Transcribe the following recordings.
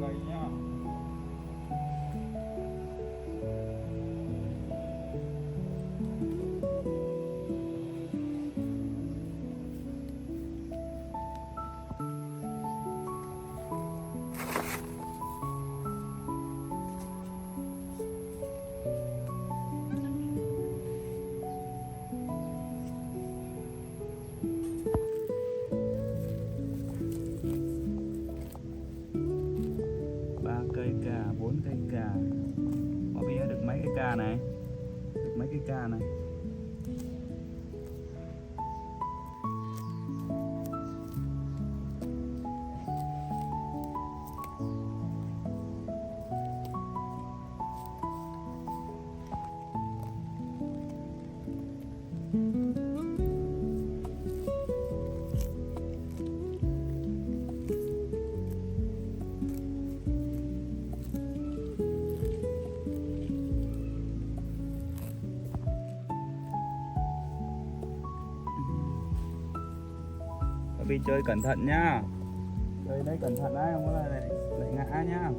cây nhá. Ba cây cà, 4 cây cà. Bobby được mấy cây cà này? Được mấy cây cà này? Bobby chơi cẩn thận nhá. Chơi đây cẩn thận đấy, không có lại ngã nhá.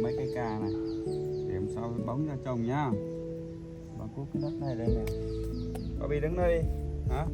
Mấy cây cà này để làm sao bóng ra trồng nhá. Bà cuốc cái đất này đây này. Bobby đứng đây đi hả?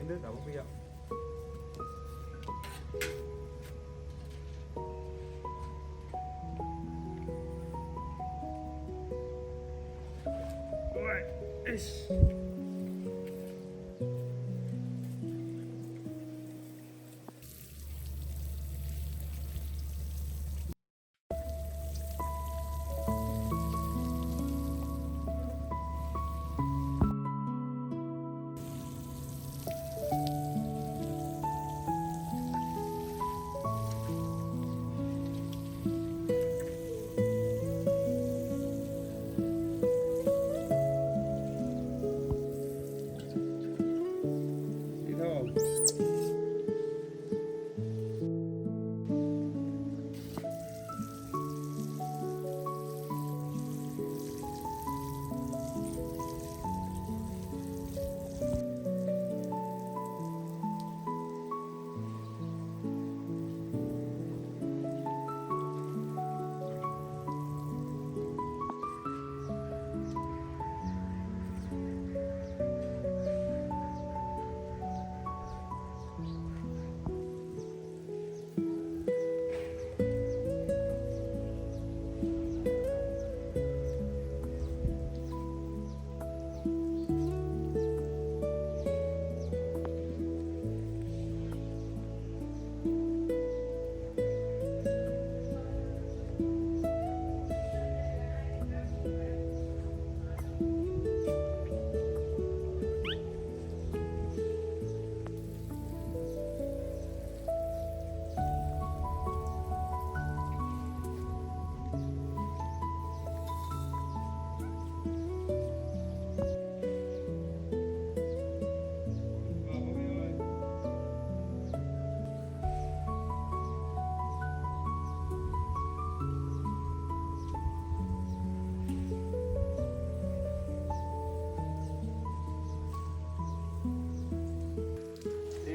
Nước đậu Bobby ạ.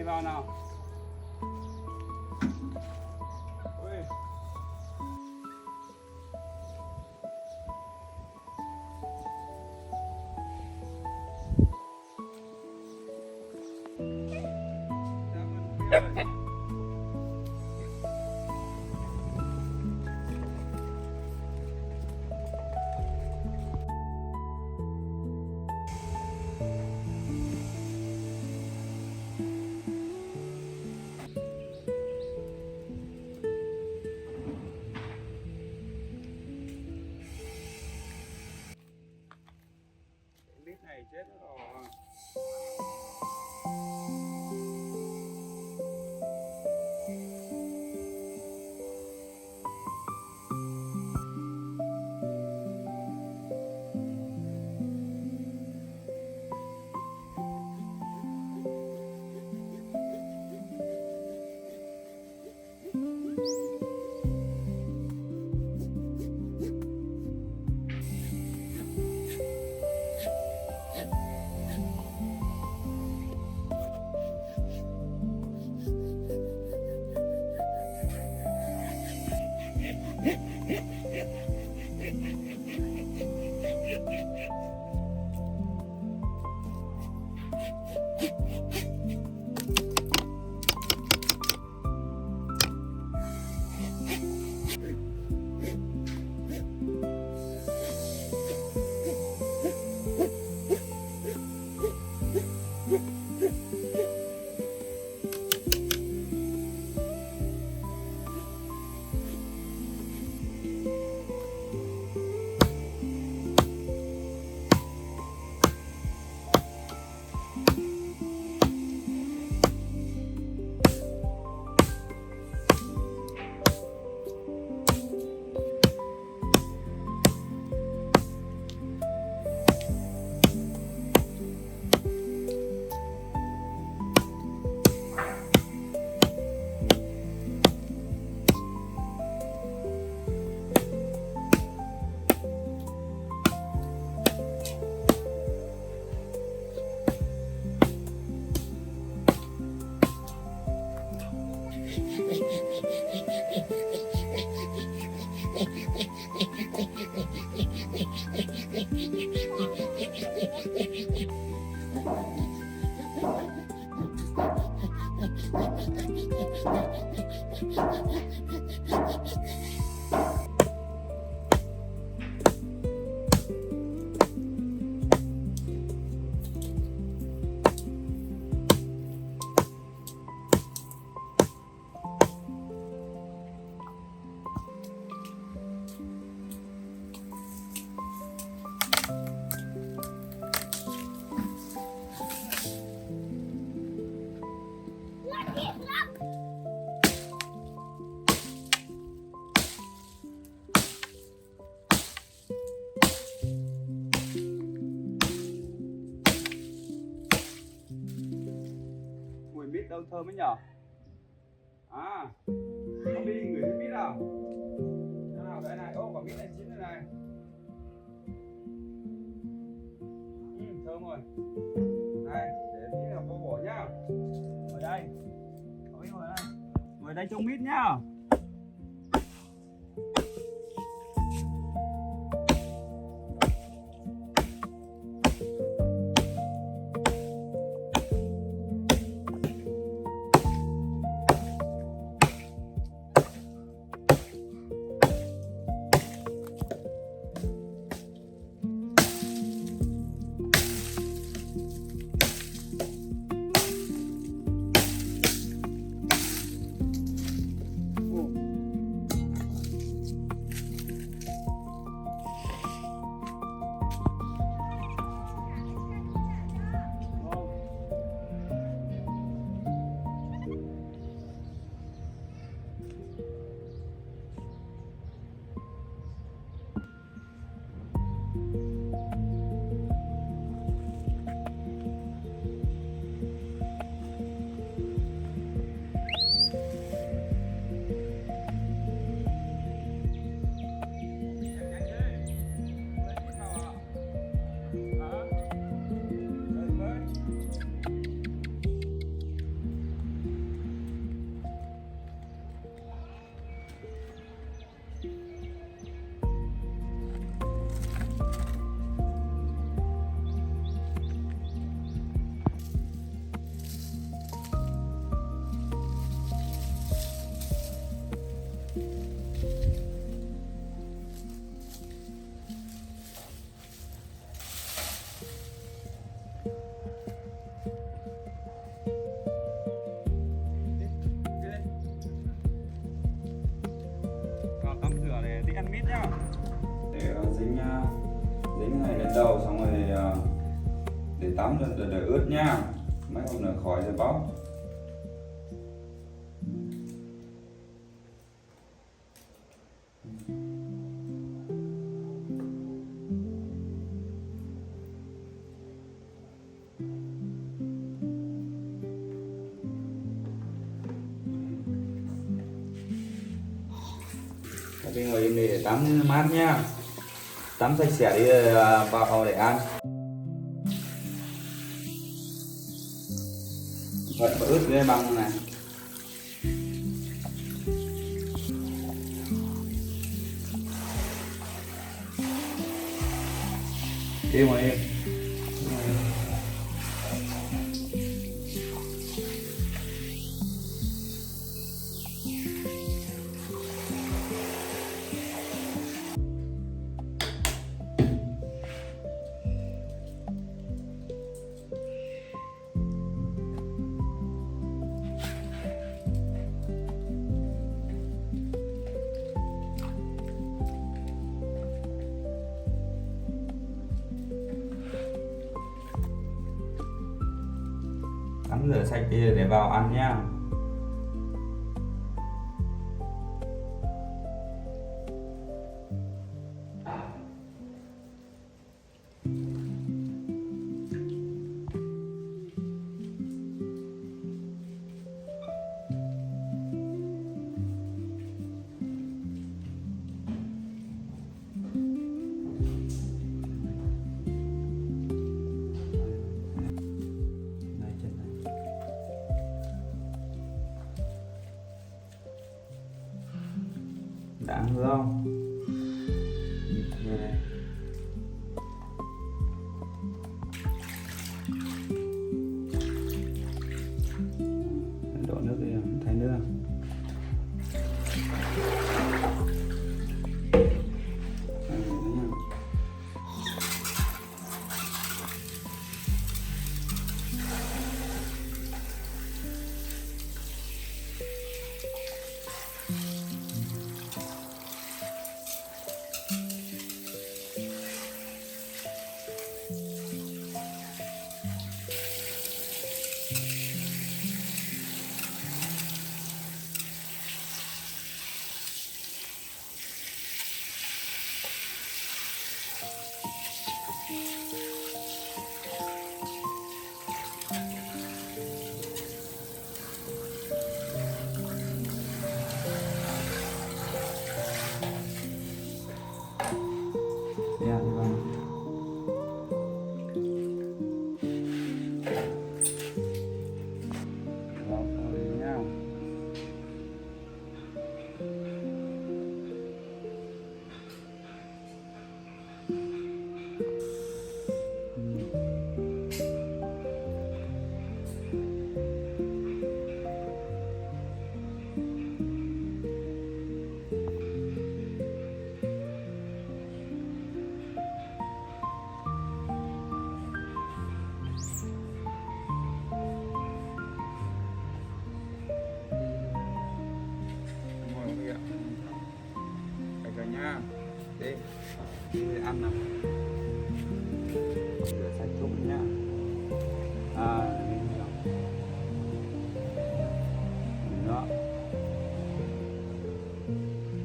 vào nào. Ui. Biết này chết rồi. Mùi mít đâu thơm ấy nhở? À, có đi người thấy mít nào? Thế nào đây này? Ô, quả mít này chín rồi này. Thơm rồi. Này, để tí là cô bỏ nhá. Ở đây. Ngồi đây. Ngồi đây trông mít nhá. lên đầu xong rồi để tắm cho đỡ ướt nha, mấy hôm nữa khỏi rồi bóc. Các bạn ngồi im để tắm mát nha, tắm sạch sẽ đi rồi vào phòng để ăn. Thật mà ướt cái băng này. Im ngồi im. Tắm rửa sạch đi để vào ăn nhá. Đáng không? Đây. Đổ nước đi, thay nước. Yeah, nha. Đi ăn nào. Rửa sạch thuốc nhá. Đó.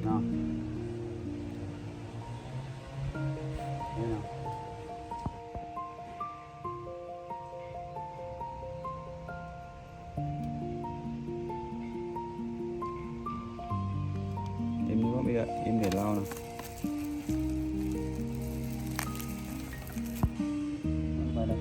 Nào. Đây nào. Em nữa bây giờ em để lau nào. Vào đây.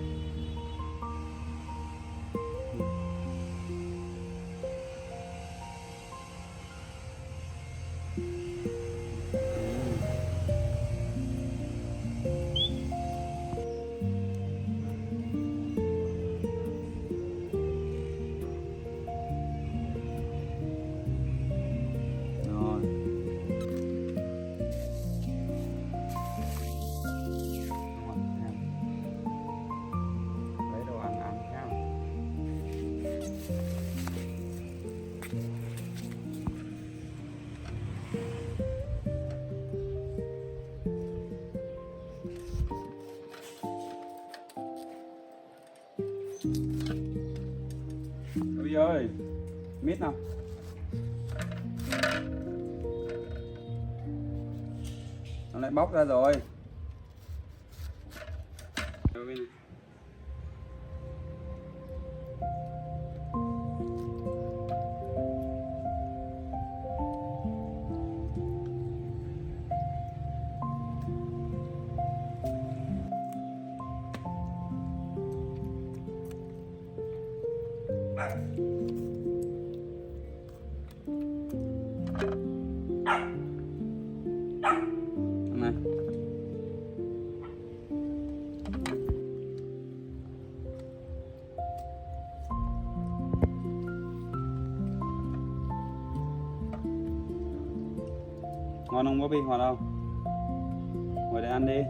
Ôi ơi, mít nào. Nó lại bóc ra rồi. Này. Ngon không Bobby, ngon không? Ngồi đây ăn đi.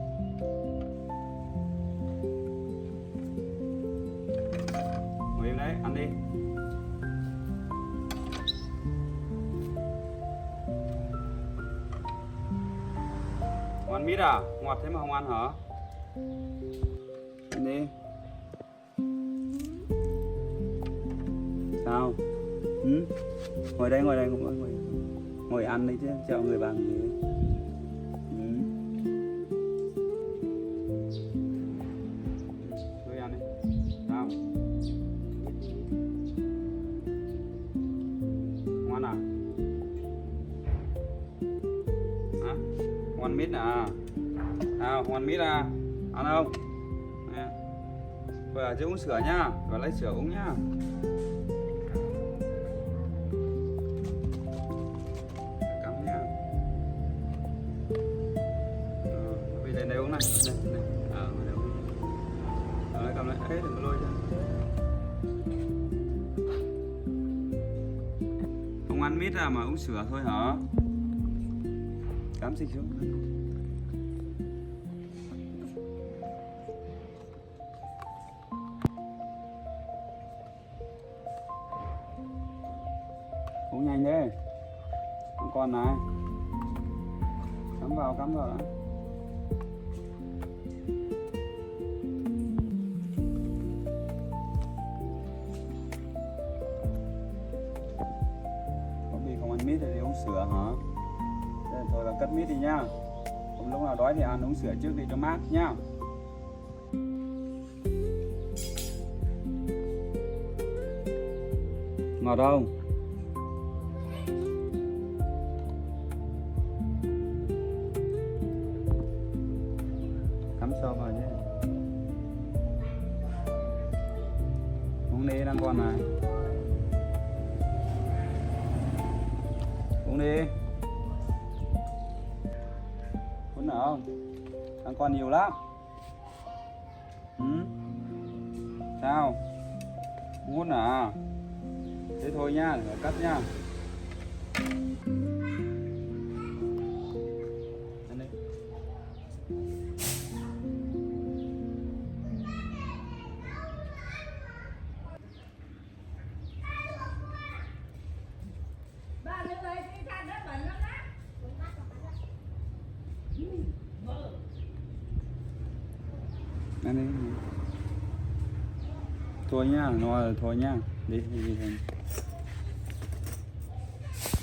Ngồi im đấy, ăn đi. Ngon mít à? Ngọt thế mà không ăn hả? Ăn đi. Sao? Ừ? Ngồi đây, ngồi ăn đi chứ, cho người bằng gì. Ừ. Thôi ăn đi. Sao? Ngon à? Hả? Ngon mít à? Nào, ngon mít à? Ăn không? Nè. Bây giờ chứ uống sữa nhá, và lấy sữa uống nhá. Cắm nhá. Bây lên đây uống này. Đây. Đây uống. Lấy cầm lại. Ê, đừng có lôi ra. Không ăn mít à mà uống sữa thôi hả? Cắm xịt xuống. Uống nhanh đi. Con này. Cắm vào đã. Bobby không ăn mít thì uống sữa hả? Thế thôi là cất mít đi nhá. Không lúc nào đói thì ăn uống sữa trước đi cho mát nhá. Ngọt không? Cắm sâu vào nhé. Uống đi đang con này. Uống đi. Uống nào không? Đang còn nhiều lắm. Ừ? Sao? Uống à? Thế thôi nhá, để cắt nhá. Ăn đi. Ăn đi. Thôi nhá, no rồi thôi nhá. Đi thôi.